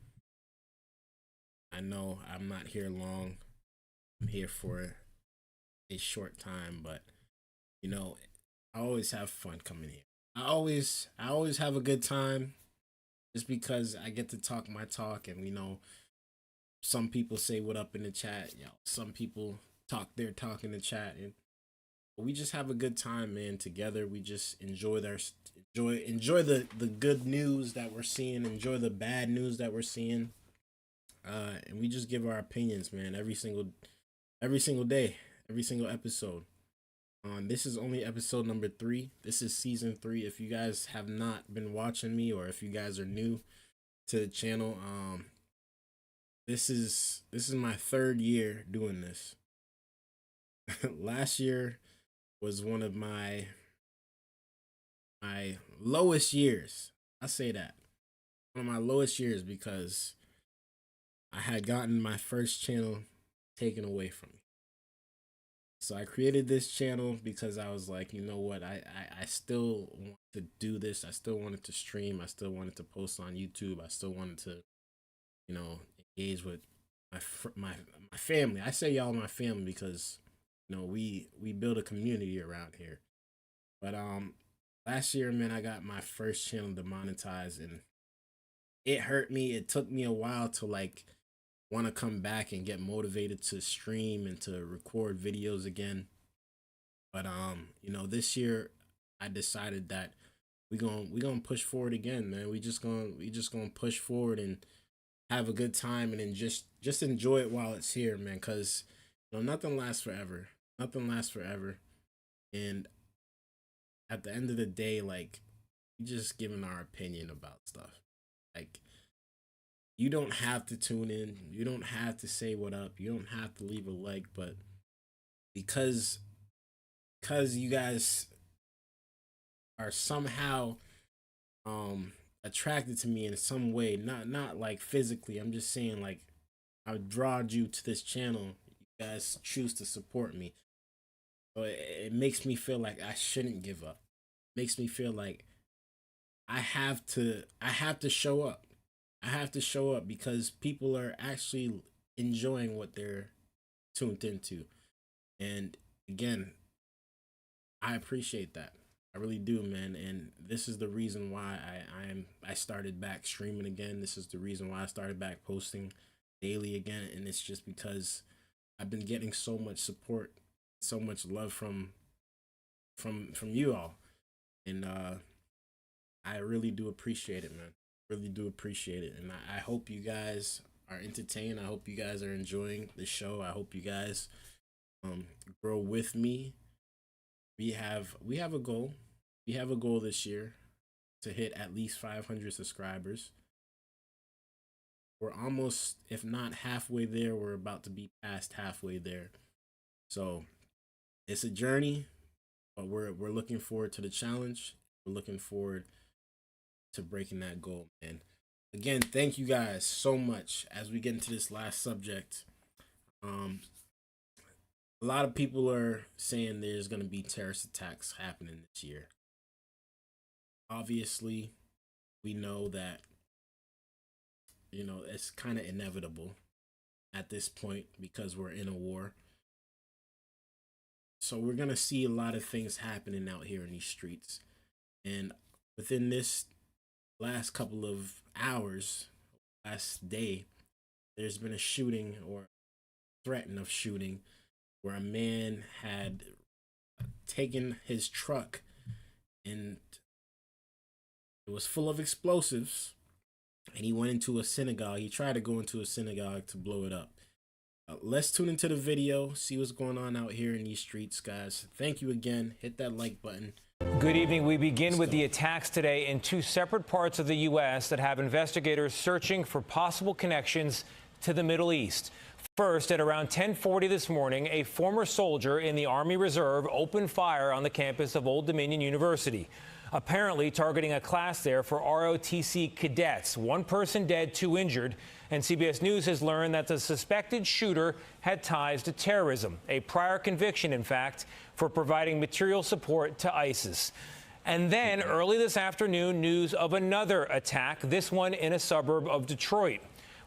I know I'm not here long. I'm here for a short time, but you know, I always have fun coming here. I always have a good time just because I get to talk my talk, and we know some people say what up in the chat. You know, some people talk their talk in the chat, and we just have a good time, man. Together, we just enjoy the good news that we're seeing, enjoy the bad news that we're seeing. And we just give our opinions, man, every single day, every single episode. This is only episode number 3. This is season 3. If you guys have not been watching me, or if you guys are new to the channel, this is my 3rd year doing this. Last year was one of my lowest years. I say that. One of my lowest years because I had gotten my first channel taken away from me. So I created this channel because I was like, you know what, I still want to do this. I still wanted to stream. I still wanted to post on YouTube. I still wanted to, you know, engage with my family. I say y'all my family because, you know, we build a community around here. But last year, man, I got my first channel demonetized, and it hurt me. It took me a while to like want to come back and get motivated to stream and to record videos again. But you know, this year I decided that we gonna push forward again, man. We just gonna push forward and have a good time, and then just enjoy it while it's here, man, cuz you know, nothing lasts forever. Nothing lasts forever. And at the end of the day, like, we just giving our opinion about stuff. Like, you don't have to tune in. You don't have to say what up. You don't have to leave a like, but because you guys are somehow attracted to me in some way, not like physically. I'm just saying, like, I drawed you to this channel. You guys choose to support me. So it makes me feel like I shouldn't give up. It makes me feel like I have to show up. I have to show up because people are actually enjoying what they're tuned into. And again, I appreciate that. I really do, man. And this is the reason why I started back streaming again. This is the reason why I started back posting daily again. And it's just because I've been getting so much support, so much love from you all. And I really do appreciate it, man. Really do appreciate it. And I hope you guys are entertained. I hope you guys are enjoying the show. I hope you guys grow with me. We have a goal. We have a goal this year to hit at least 500 subscribers. We're almost, if not halfway there, we're about to be past halfway there. So it's a journey, but we're looking forward to the challenge. We're looking forward to breaking that goal, man. Again, thank you guys so much. As we get into this last subject, a lot of people are saying there's going to be terrorist attacks happening this year. Obviously, we know that, you know, it's kind of inevitable at this point because we're in a war. So we're going to see a lot of things happening out here in these streets. And within this last couple of hours, last day, there's been a shooting or threat of shooting where a man had taken his truck and it was full of explosives, and he went into a synagogue. He tried to go into a synagogue to blow it up. Let's tune into the video, see what's going on out here in these streets, guys. Thank you again. Hit that like button. Good evening. We begin with the attacks today in two separate parts of the U.S. that have investigators searching for possible connections to the Middle East. First, at around 10:40 this morning, a former soldier in the Army Reserve opened fire on the campus of Old Dominion University, apparently targeting a class there for ROTC cadets. One person dead, two injured, and CBS News has learned that the suspected shooter had ties to terrorism, a prior conviction, in fact, for providing material support to ISIS. And then early this afternoon, news of another attack, this one in a suburb of Detroit,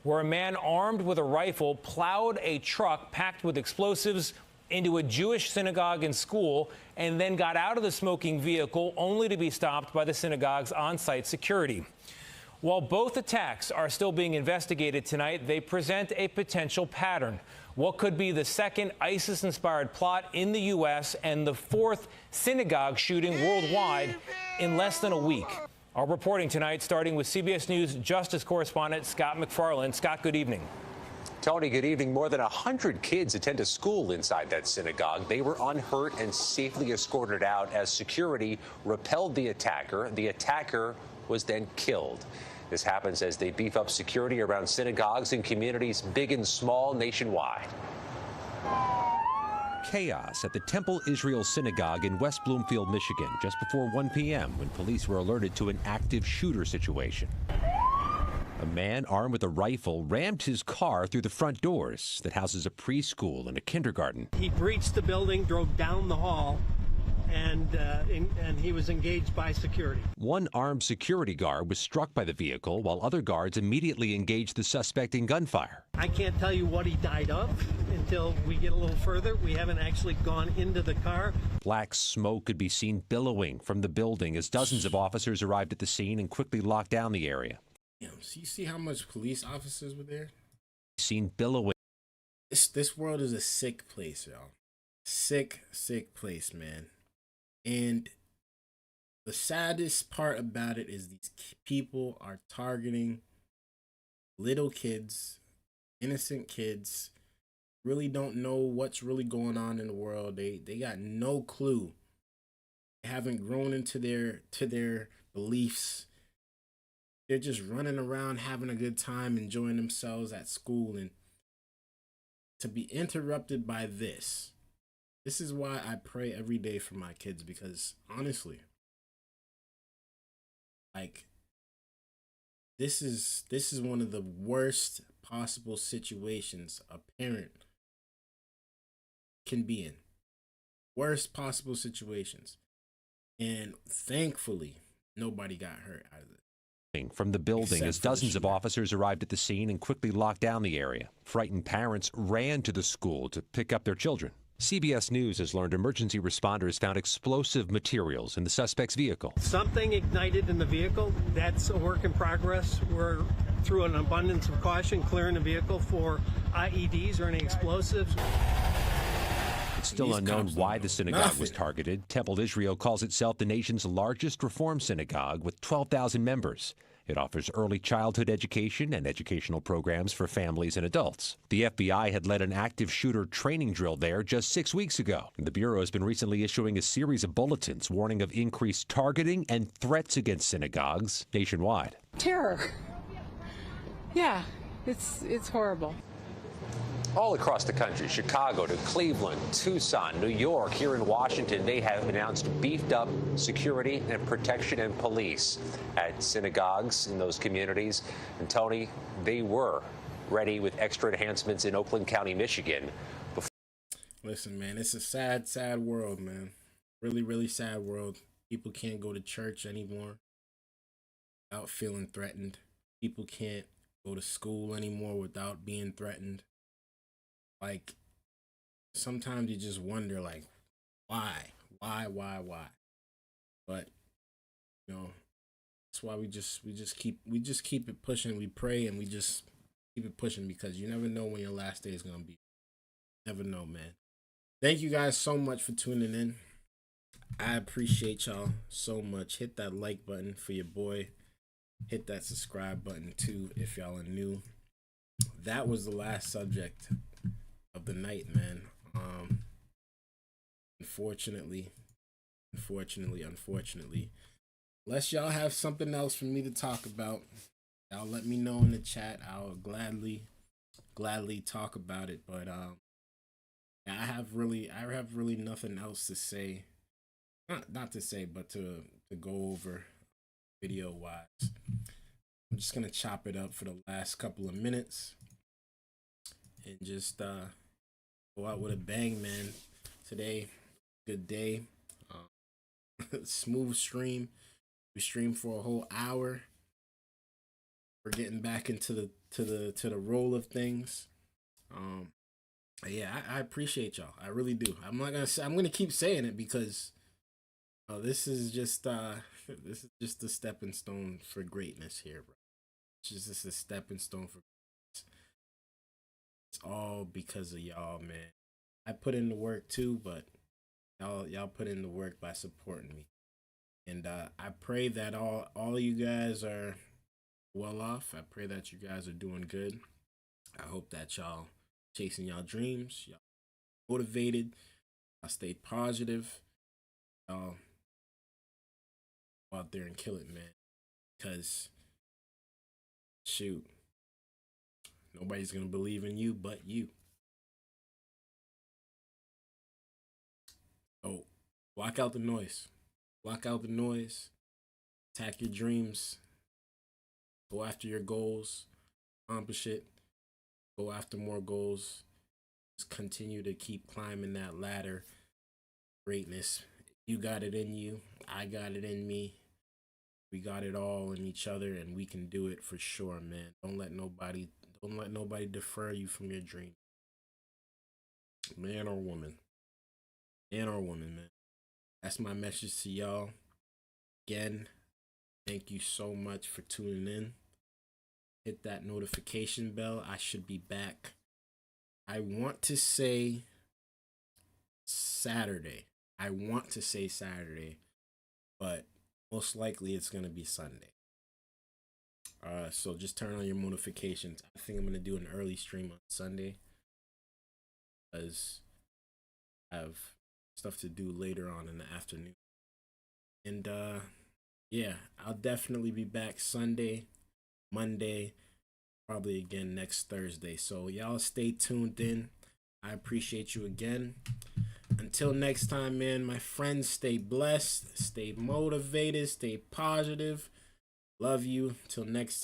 where a man armed with a rifle plowed a truck packed with explosives into a Jewish synagogue and school and then got out of the smoking vehicle only to be stopped by the synagogue's on-site security. While both attacks are still being investigated tonight, they present a potential pattern. What could be the second ISIS-inspired plot in the U.S. and the fourth synagogue shooting worldwide in less than a week? Our reporting tonight, starting with CBS News Justice correspondent Scott McFarland. Scott, good evening. Tony, good evening. More than 100 kids attend a school inside that synagogue. They were unhurt and safely escorted out as security repelled the attacker. The attacker was then killed. This happens as they beef up security around synagogues in communities big and small nationwide. Chaos at the Temple Israel Synagogue in West Bloomfield, Michigan, just before 1 p.m. when police were alerted to an active shooter situation. A man armed with a rifle rammed his car through the front doors that houses a preschool and a kindergarten. He breached the building, drove down the hall, and he was engaged by security. One armed security guard was struck by the vehicle, while other guards immediately engaged the suspect in gunfire. I can't tell you what he died of until we get a little further. We haven't actually gone into the car. Black smoke could be seen billowing from the building as dozens of officers arrived at the scene and quickly locked down the area. So you see how much police officers were there? Seen billowing. This world is a sick place, y'all. Sick place, man. And the saddest part about it is these people are targeting little kids, innocent kids, really don't know what's really going on in the world. They got no clue. They haven't grown into their beliefs. They're just running around having a good time, enjoying themselves at school, and to be interrupted by this. This is why I pray every day for my kids, because honestly, like, this is one of the worst possible situations a parent can be in. Worst possible situations. And thankfully, nobody got hurt out of it. From the building as dozens of officers arrived at the scene and quickly locked down the area. Frightened parents ran to the school to pick up their children. CBS News has learned emergency responders found explosive materials in the suspect's vehicle. Something ignited in the vehicle. That's a work in progress. We're, through an abundance of caution, clearing the vehicle for IEDs or any explosives. It's still unknown why the synagogue was targeted. Temple Israel calls itself the nation's largest Reform synagogue with 12,000 members. It offers early childhood education and educational programs for families and adults. The FBI had led an active shooter training drill there just 6 weeks ago. The Bureau has been recently issuing a series of bulletins warning of increased targeting and threats against synagogues nationwide. Terror. Yeah, it's horrible. All across the country, Chicago to Cleveland, Tucson, New York, here in Washington, they have announced beefed up security and protection and police at synagogues in those communities. And Tony, they were ready with extra enhancements in Oakland County, Michigan. Listen, man, it's a sad, sad world, man. Really, really sad world. People can't go to church anymore without feeling threatened. People can't go to school anymore without being threatened. Like, sometimes you just wonder, like, why? But, you know, that's why we just keep it pushing. We pray and we just keep it pushing, because you never know when your last day is gonna be. Never know, man. Thank you guys so much for tuning in. I appreciate y'all so much. Hit that like button for your boy. Hit that subscribe button too if y'all are new. That was the last subject of the night, man. Unfortunately, unless y'all have something else for me to talk about, y'all let me know in the chat. I'll gladly talk about it. But I have really nothing else to say. Not to say, but to go over video wise. I'm just gonna chop it up for the last couple of minutes and just go out with a bang, man. Today, good day. Smooth stream. We streamed for a whole hour. We're getting back into the roll of things. Yeah, I appreciate y'all. I really do. I'm not gonna say, I'm gonna keep saying it, because this is just a stepping stone for greatness here, bro. It's just a stepping stone for greatness. It's all because of y'all, man. I put in the work too, but y'all put in the work by supporting me. And I pray that all of you guys are well off. I pray that you guys are doing good. I hope that y'all chasing y'all dreams, y'all motivated, y'all stay positive, y'all go out there and kill it, man. Because shoot, nobody's gonna believe in you but you. So block out the noise. Block out the noise. Attack your dreams. Go after your goals. Accomplish it. Go after more goals. Just continue to keep climbing that ladder. Greatness. You got it in you. I got it in me. We got it all in each other, and we can do it for sure, man. Don't let nobody defer you from your dream. Man or woman. Man or woman, man. That's my message to y'all. Again, thank you so much for tuning in. Hit that notification bell. I should be back. I want to say Saturday. But most likely it's going to be Sunday. So just turn on your notifications. I think I'm going to do an early stream on Sunday, because I have stuff to do later on in the afternoon. And yeah, I'll definitely be back Sunday, Monday, probably again next Thursday. So y'all stay tuned in. I appreciate you again. Until next time, man, my friends, stay blessed, stay motivated, stay positive. Love you. Till next time.